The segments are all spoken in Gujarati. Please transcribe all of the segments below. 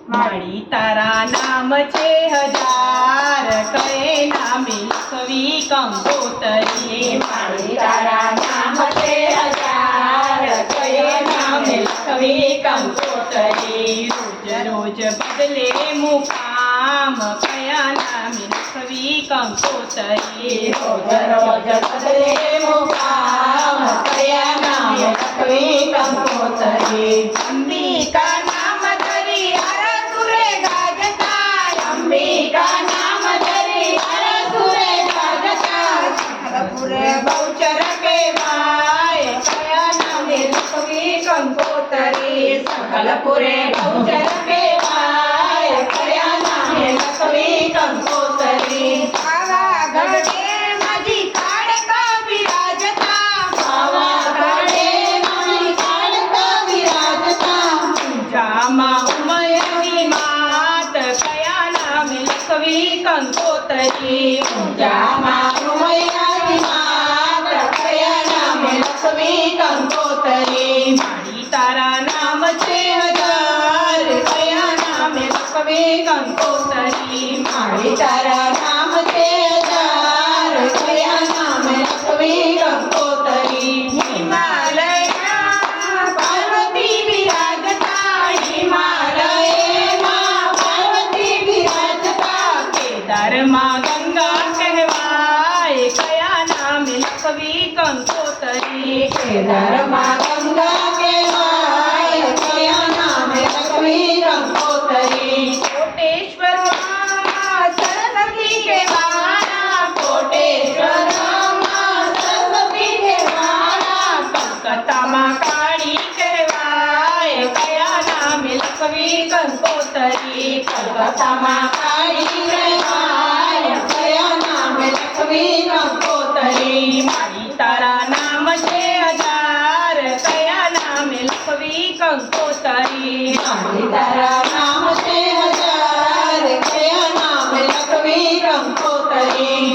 માળી તારા નામ છે હજાર, કયે નામે લખવી કંકોતરી. માળી તારા નામ છે હજાર, કયે નામે લખવી કંકોતરી. રોજ રોજ બદલે મુકામ, કયા નામે લખવી કંકોતરી. રોજ રોજ બદલે મુકામ, કયા નામે લખવી કંકોતરી. અંબિકા નામ ધરી અરસુરે ગાજતા, અંબિકા નામ ધરી અરસુરે ગાજતા. સકલપુરે બહુચર કહેવાય, કયા નામે લખવી કંકોતરી. સકલપુરે બહુચર કહેવાય, કયા નામે લખવી કંકોતરી. પાવાગઢે માજી ખાડકા બિરાજતા, પાવાગઢે મારી ખાડકા બિરાજતા. ઊંઝામાં ઉમયની માત, કયા નામે લખવી કંકોતરી. ઊંઝામાં ઉમૈયાની માત, કયા નામે લખવી કંકોતરી. માળી તારા નામ છે હજાર, કયા નામે લખવી કંકોતરી. માળી તારા નામ છે હજાર, કયા નામે લખવી કંકોતરી. હિમાલયમાં પાર્વતી બિરાજતા, હિમાલયમાં પાર્વતી બિરાજતા. કેદારમાં ગંગા કહેવાય, કયા નામે લખવી કંકોતરી. કેદારમાં ગંગા કહેવાય, કયા નામે લખવી કંકોતરી. કોટેશ્વરમાં સરસ્વતી કહેવાના, કોટેશ્વરમાં સરસ્વતી કહેવાના. કલકત્તામાં કાળી કહેવાય, કયા નામે લખવી કંકોતરી. કલકત્તામાં કાળી કહેવાય, કયા નામે લખવી કંકોતરી. માળી તારા નામ છે હજાર, કયા નામે લખવી કંકોતરી. માળી તારા નામ છે હજાર, કયા નામે લખવી કંકોતરી.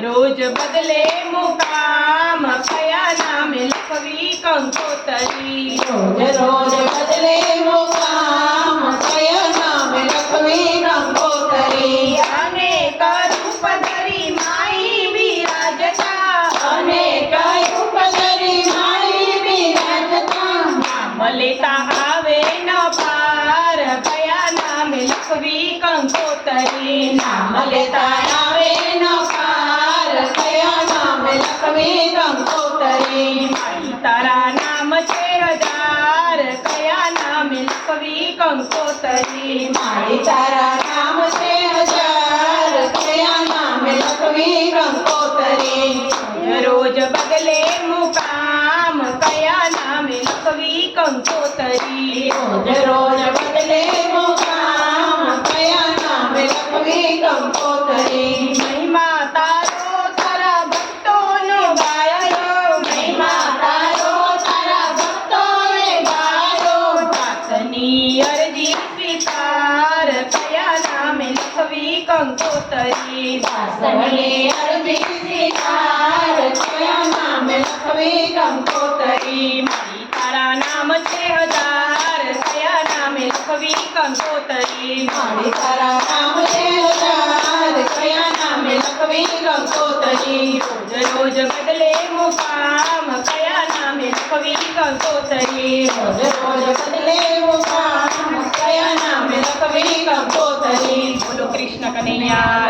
રોજ રોજ બદલે મુકામ, કયા નામે લખવી કંકોતરી. રોજ રોજ બદલે મુકામ, કયા નામે લખવી કંકોતરી. અનેક રૂપ ધરી માઈ બિરાજતા, અનેક રૂપ ધરી માળી બિરાજતા. નામ લેતા આવે ન પાર, કયા નામે લખવી કંકોતરી. નામ લેતા આવે ન પાર, કયા નામે લખવી કંકોતરી. માળી તારા નામ છે હજાર, કયા નામે લખવી કંકોતરી. માળી તારા નામ છે હજાર, કયા નામે લખવી કંકોતરી. રોજ બદલે મુકામ, કયા નામે લખવી કંકોતરી. રોજ રોજ બદલે મુકામ, કયા નામે લખવી કંકોતરી. મહિમા તારો તારા ભક્તોનો ગાયો, મહિમા તારો તારા ભક્તોએ ગાયો. દાસની અરજી સ્વીકાર, કયા નામે લખવી કંકોતરી. દાસની અરજી સ્વીકાર, કયા નામે લખવી કંકોતરી. માળી તારા નામ છે હજાર, કયા નામે લખવી કંકોતરી. માળી તારા નામ છે હજાર, કયા નામે લખવી કંકોતરી. રોજ રોજ બદલે મુકામ, કયા નામે લખવી કંકોતરી. રોજ રોજ બદલે મુકામ, કયા નામે લખવી કંકોતરી. બોલો કૃષ્ણ કનૈયા